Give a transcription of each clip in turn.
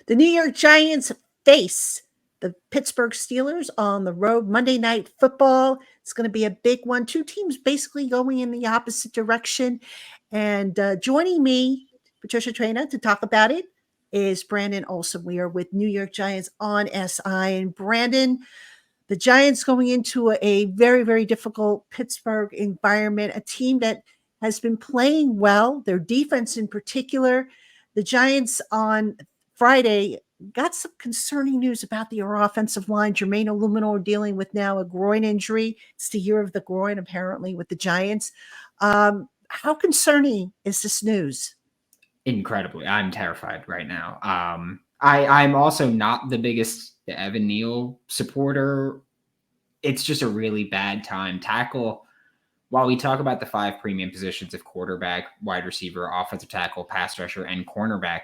The New York Giants face the Pittsburgh Steelers on the road Monday Night Football. It's going to be a big one. Two teams basically going in the opposite direction. And joining me, Patricia Traina, to talk about it is Brandon Olson. We are with New York Giants on SI. And Brandon, the Giants going into a very, very difficult Pittsburgh environment, a team that has been playing well, their defense in particular. The Giants on Friday got some concerning news about their offensive line. Jermaine Illuminor dealing with now a groin injury. It's the year of the groin, apparently, with the Giants. How concerning is this news? Incredibly. I'm terrified right now. I'm also not the biggest Evan Neal supporter. It's just a really bad time. Tackle, while we talk about the five premium positions of quarterback, wide receiver, offensive tackle, pass rusher, and cornerback,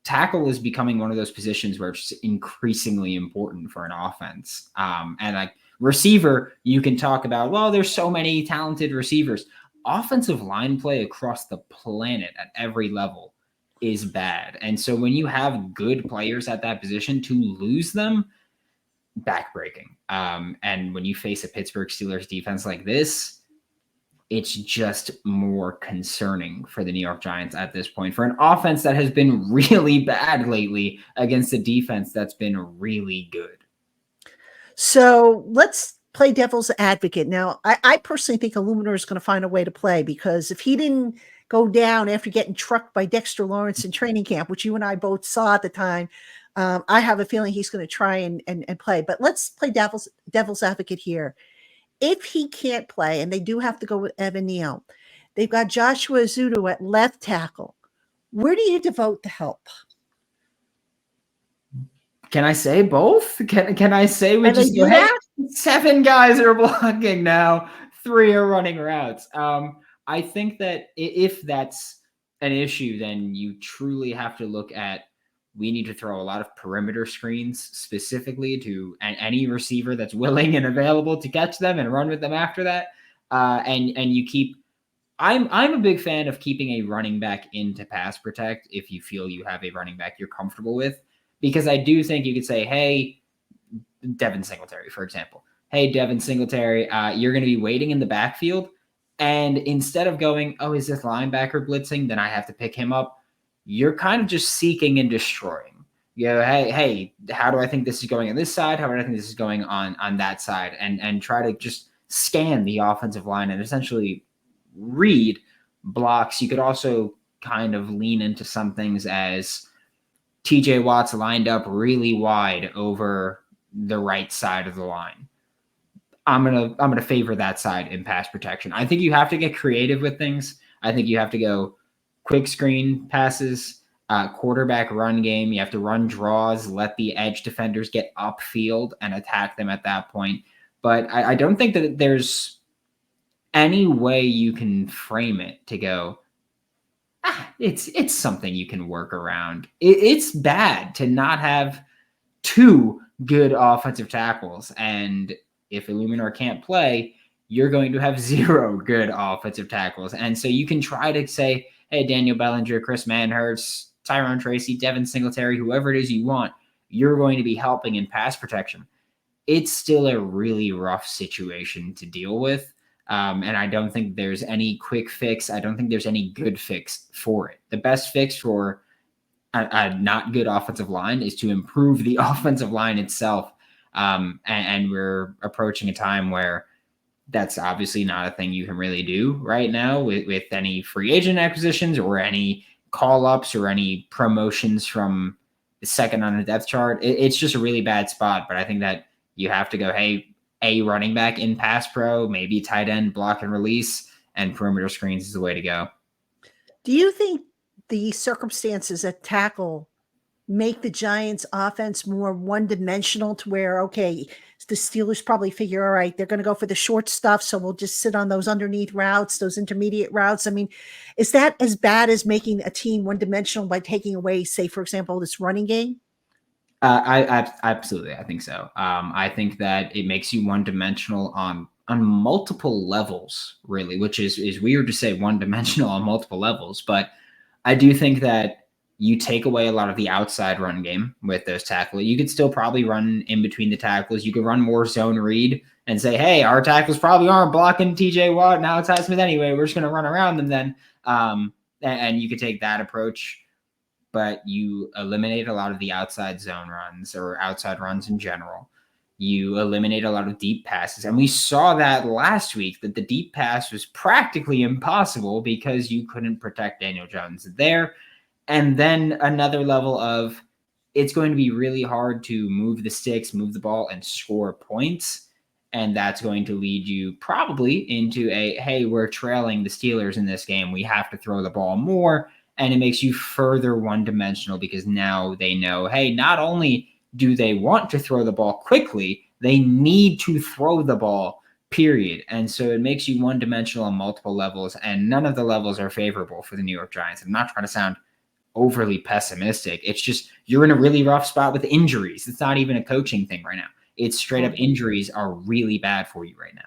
tackle is becoming one of those positions where it's increasingly important for an offense. And like receiver, you can talk about, well, there's so many talented receivers. Offensive line play across the planet at every level is bad. And so when you have good players at that position, to lose them, backbreaking. And when you face a Pittsburgh Steelers defense like this, it's just more concerning for the New York Giants at this point, for an offense that has been really bad lately against a defense that's been really good. So let's play devil's advocate. Now, I personally think Illuminor is going to find a way to play, because if he didn't go down after getting trucked by Dexter Lawrence in training camp, which you and I both saw at the time, I have a feeling he's going to try and play. But let's play devil's advocate here. If he can't play, and they do have to go with Evan Neal, they've got Joshua Ezeudu at left tackle. Where do you devote the help? Can I say both? Can I say we just go, hey, 7 guys are blocking now, 3 are running routes? I think that if that's an issue, then you truly have to look at, we need to throw a lot of perimeter screens specifically to any receiver that's willing and available to catch them and run with them after that. And you keep, I'm a big fan of keeping a running back in to pass protect if you feel you have a running back you're comfortable with, because I do think you could say, hey, Devin Singletary, for example. Hey, Devin Singletary, you're going to be waiting in the backfield. And instead of going, oh, is this linebacker blitzing? Then I have to pick him up. You're kind of just seeking and destroying. You know, hey, how do I think this is going on this side? How do I think this is going on that side? And try to just scan the offensive line and essentially read blocks. You could also kind of lean into some things as TJ Watt's lined up really wide over the right side of the line. I'm gonna favor that side in pass protection. I think you have to get creative with things. I think you have to go quick screen passes, quarterback run game. You have to run draws, let the edge defenders get upfield and attack them at that point. But I don't think that there's any way you can frame it to go, it's something you can work around. It's bad to not have 2 good offensive tackles. And if Illuminor can't play, you're going to have 0 good offensive tackles. And so you can try to say, hey, Daniel Bellinger, Chris Manhertz, Tyrone Tracy, Devin Singletary, whoever it is you want, you're going to be helping in pass protection. It's still a really rough situation to deal with. And I don't think there's any quick fix. I don't think there's any good fix for it. The best fix for a not good offensive line is to improve the offensive line itself. And we're approaching a time where that's obviously not a thing you can really do right now with any free agent acquisitions or any call-ups or any promotions from the second on the depth chart. It's just a really bad spot. But I think that you have to go, hey, a running back in pass pro, maybe tight end, block and release, and perimeter screens is the way to go. Do you think the circumstances at tackle make the Giants offense more one-dimensional, to where, okay, the Steelers probably figure, all right, they're going to go for the short stuff, so we'll just sit on those underneath routes, those intermediate routes? I mean, is that as bad as making a team one-dimensional by taking away, say, for example, this running game? I absolutely, I think so. I think that it makes you one-dimensional on multiple levels, really, which is weird to say one-dimensional on multiple levels, but I do think that You take away a lot of the outside run game with those tackles. You could still probably run in between the tackles. You could run more zone read and say, hey, our tackles probably aren't blocking TJ Watt and Alex Smith anyway. We're just going to run around them then. And you could take that approach, but you eliminate a lot of the outside zone runs or outside runs in general. You eliminate a lot of deep passes. And we saw that last week, that the deep pass was practically impossible because you couldn't protect Daniel Jones there. And then another level of, it's going to be really hard to move the sticks, move the ball, and score points. And that's going to lead you probably into hey, we're trailing the Steelers in this game. We have to throw the ball more. And it makes you further one-dimensional because now they know, hey, not only do they want to throw the ball quickly, they need to throw the ball, period. And so it makes you one-dimensional on multiple levels, and none of the levels are favorable for the New York Giants. I'm not trying to sound overly pessimistic. It's just you're in a really rough spot with injuries. It's not even a coaching thing right now. It's straight up injuries are really bad for you right now.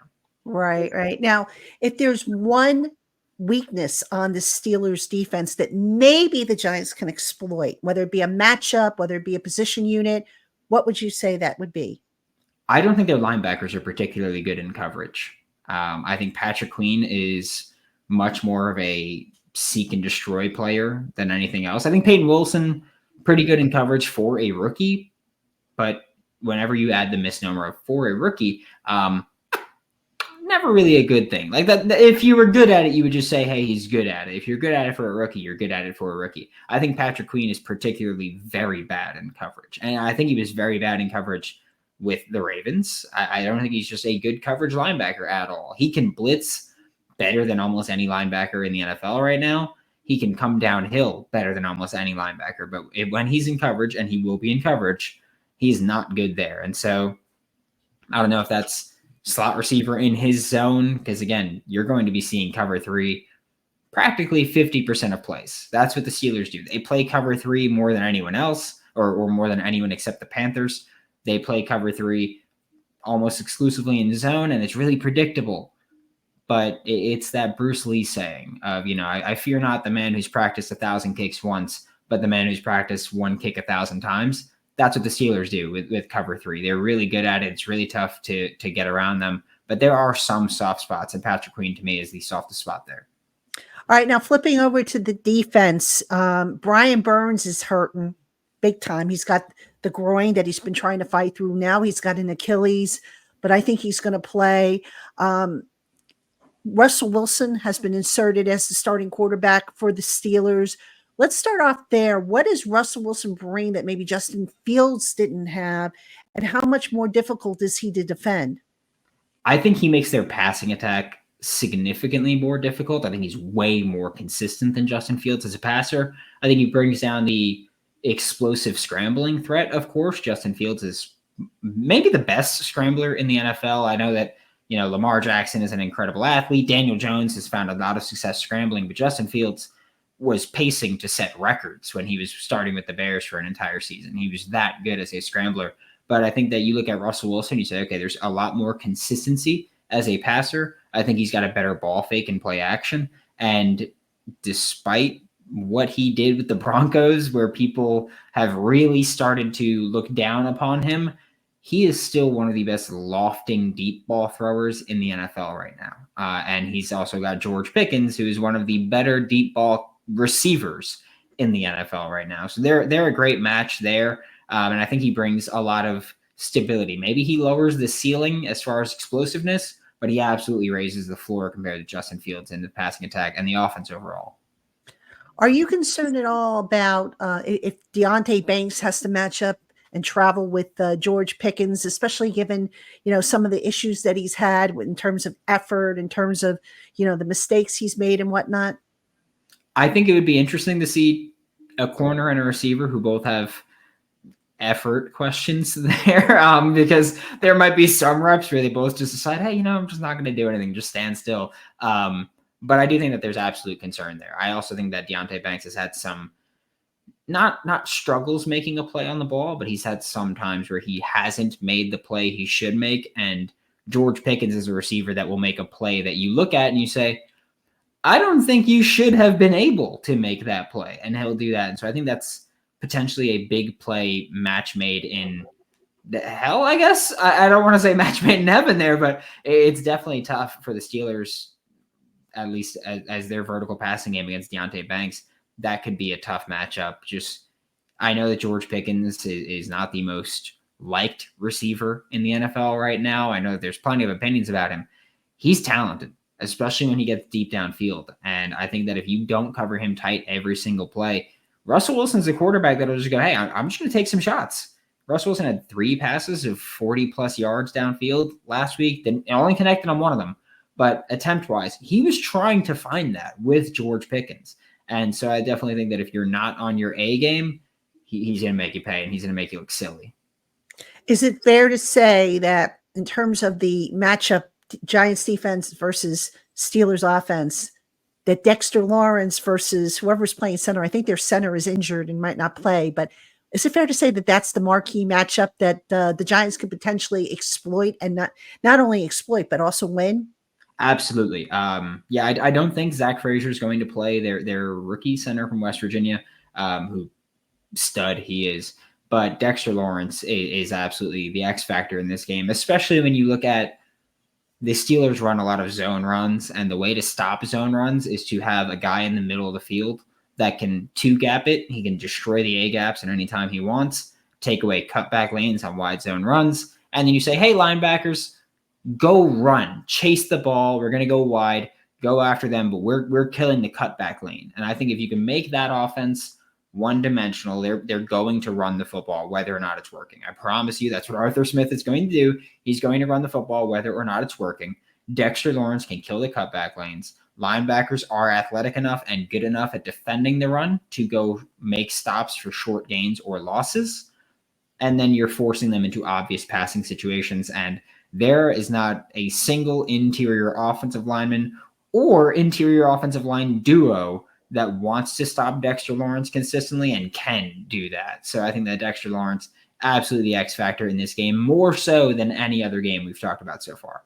Right. Now, if there's one weakness on the Steelers defense that maybe the Giants can exploit, whether it be a matchup, whether it be a position unit, what would you say that would be? I don't think their linebackers are particularly good in coverage. I think Patrick Queen is much more of a seek and destroy player than anything else. I think Peyton Wilson, pretty good in coverage for a rookie, but whenever you add the misnomer of for a rookie, never really a good thing. Like that, if you were good at it, you would just say, hey, he's good at it. If you're good at it for a rookie, you're good at it for a rookie. I think Patrick Queen is particularly very bad in coverage. And I think he was very bad in coverage with the Ravens. I don't think he's just a good coverage linebacker at all. He can blitz better than almost any linebacker in the NFL right now. He can come downhill better than almost any linebacker. But when he's in coverage, and he will be in coverage, he's not good there. And so I don't know if that's slot receiver in his zone, because, again, you're going to be seeing cover three practically 50% of plays. That's what the Steelers do. They play cover three more than anyone else, or more than anyone except the Panthers. They play cover three almost exclusively in zone, and it's really predictable. But it's that Bruce Lee saying of, I fear not the man who's practiced 1,000 kicks once, but the man who's practiced one kick 1,000 times. That's what the Steelers do with cover three. They're really good at it. It's really tough to get around them. But there are some soft spots, and Patrick Queen, to me, is the softest spot there. All right, now flipping over to the defense, Brian Burns is hurting big time. He's got the groin that he's been trying to fight through. Now he's got an Achilles, but I think he's going to play. Russell Wilson has been inserted as the starting quarterback for the Steelers. Let's start off there. What does Russell Wilson bring that maybe Justin Fields didn't have, and how much more difficult is he to defend? I think he makes their passing attack significantly more difficult. I think he's way more consistent than Justin Fields as a passer. I think he brings down the explosive scrambling threat. Of course, Justin Fields is maybe the best scrambler in the NFL. I know that, Lamar Jackson is an incredible athlete. Daniel Jones has found a lot of success scrambling, but Justin Fields was pacing to set records when he was starting with the Bears for an entire season. He was that good as a scrambler. But I think that you look at Russell Wilson, you say, okay, there's a lot more consistency as a passer. I think he's got a better ball fake and play action. And despite what he did with the Broncos, where people have really started to look down upon him, he is still one of the best lofting deep ball throwers in the NFL right now. And he's also got George Pickens, who is one of the better deep ball receivers in the NFL right now. So they're a great match there. And I think he brings a lot of stability. Maybe he lowers the ceiling as far as explosiveness, but he absolutely raises the floor compared to Justin Fields in the passing attack and the offense overall. Are you concerned at all about if Deonte Banks has to match up and travel with George Pickens, especially given, some of the issues that he's had in terms of effort, in terms of, the mistakes he's made and whatnot? I think it would be interesting to see a corner and a receiver who both have effort questions there, because there might be some reps where they both just decide, hey, I'm just not going to do anything, just stand still. But I do think that there's absolute concern there. I also think that Deonte Banks has had some not struggles making a play on the ball, but he's had some times where he hasn't made the play he should make. And George Pickens is a receiver that will make a play that you look at and you say, I don't think you should have been able to make that play, and he'll do that. And so I think that's potentially a big play match made in the hell, I guess. I don't want to say match made in heaven there, but it's definitely tough for the Steelers, at least as their vertical passing game against Deonte Banks. That could be a tough matchup. Just, I know that George Pickens is not the most liked receiver in the NFL right now. I know that there's plenty of opinions about him. He's talented, especially when he gets deep downfield. And I think that if you don't cover him tight every single play, Russell Wilson's a quarterback that'll just go, hey, I'm just going to take some shots. Russell Wilson had 3 passes of 40-plus yards downfield last week. Then only connected on one of them. But attempt-wise, he was trying to find that with George Pickens. And so I definitely think that if you're not on your A game, he's going to make you pay, and he's going to make you look silly. Is it fair to say that in terms of the matchup, Giants defense versus Steelers offense, that Dexter Lawrence versus whoever's playing center, I think their center is injured and might not play, but is it fair to say that that's the marquee matchup that the Giants could potentially exploit, and not only exploit, but also win? Absolutely. Yeah, I don't think Zach Frazier is going to play their rookie center from West Virginia, who stud he is. But Dexter Lawrence is absolutely the X factor in this game, especially when you look at the Steelers run a lot of zone runs, and the way to stop zone runs is to have a guy in the middle of the field that can two-gap it. He can destroy the A-gaps at any time he wants, take away cutback lanes on wide zone runs, and then you say, hey, linebackers, go run, chase the ball. We're going to go wide, go after them, but we're killing the cutback lane. And I think if you can make that offense one-dimensional, they're going to run the football, whether or not it's working. I promise you that's what Arthur Smith is going to do. He's going to run the football, whether or not it's working. Dexter Lawrence can kill the cutback lanes. Linebackers are athletic enough and good enough at defending the run to go make stops for short gains or losses. And then you're forcing them into obvious passing situations. And there is not a single interior offensive lineman or interior offensive line duo that wants to stop Dexter Lawrence consistently and can do that. So I think that Dexter Lawrence, absolutely the X factor in this game, more so than any other game we've talked about so far.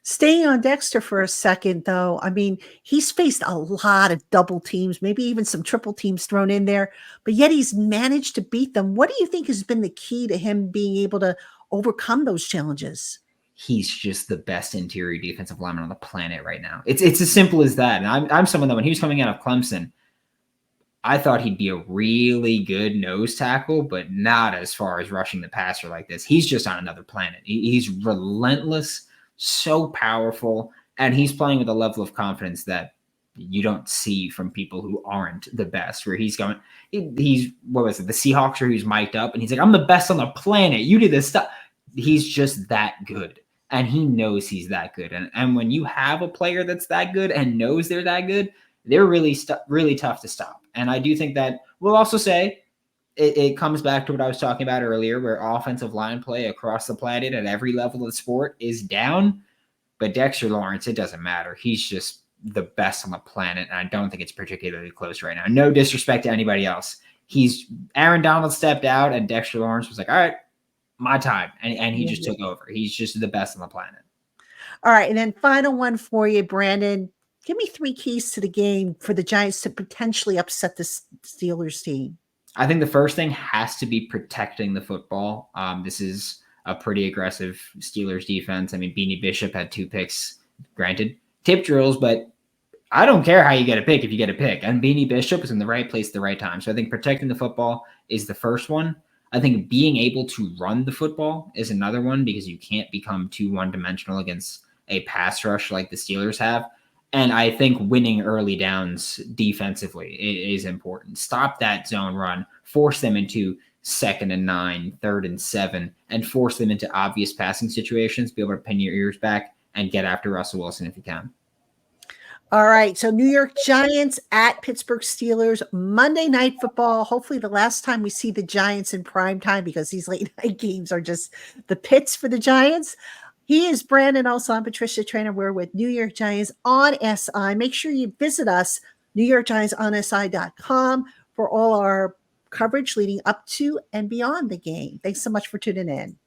Staying on Dexter for a second, though, I mean, he's faced a lot of double teams, maybe even some triple teams thrown in there, but yet he's managed to beat them. What do you think has been the key to him being able to overcome those challenges? He's just the best interior defensive lineman on the planet right now. It's as simple as that. And I'm someone that when he was coming out of Clemson, I thought he'd be a really good nose tackle, but not as far as rushing the passer like this. He's just on another planet. He's relentless, so powerful, and he's playing with a level of confidence that you don't see from people who aren't the best, where he's going, he's, what was it, the Seahawks, where he's mic'd up, and he's like, I'm the best on the planet. You do this stuff. He's just that good, and he knows he's that good. And when you have a player that's that good and knows they're that good, they're really tough to stop. And I do think that we'll also say it comes back to what I was talking about earlier, where offensive line play across the planet at every level of the sport is down. But Dexter Lawrence, it doesn't matter. He's just the best on the planet, and I don't think it's particularly close right now. No disrespect to anybody else. Aaron Donald stepped out, and Dexter Lawrence was like, all right, my time. And he just took over. He's just the best on the planet. All right, and then final one for you, Brandon. Give me 3 keys to the game for the Giants to potentially upset the Steelers team. I think the first thing has to be protecting the football. This is a pretty aggressive Steelers defense. I mean, Beanie Bishop had 2 picks, granted, tip drills, but I don't care how you get a pick if you get a pick. And Beanie Bishop is in the right place at the right time. So I think protecting the football is the first one. I think being able to run the football is another one, because you can't become too one-dimensional against a pass rush like the Steelers have. And I think winning early downs defensively is important. Stop that zone run, force them into 2nd and 9, 3rd and 7, and force them into obvious passing situations. Be able to pin your ears back and get after Russell Wilson if you can. All right. So New York Giants at Pittsburgh Steelers, Monday Night Football. Hopefully the last time we see the Giants in prime time, because these late night games are just the pits for the Giants. He is Brandon. Also, I'm Patricia Trainer. We're with New York Giants on SI. Make sure you visit us, newyorkgiantsonsi.com, for all our coverage leading up to and beyond the game. Thanks so much for tuning in.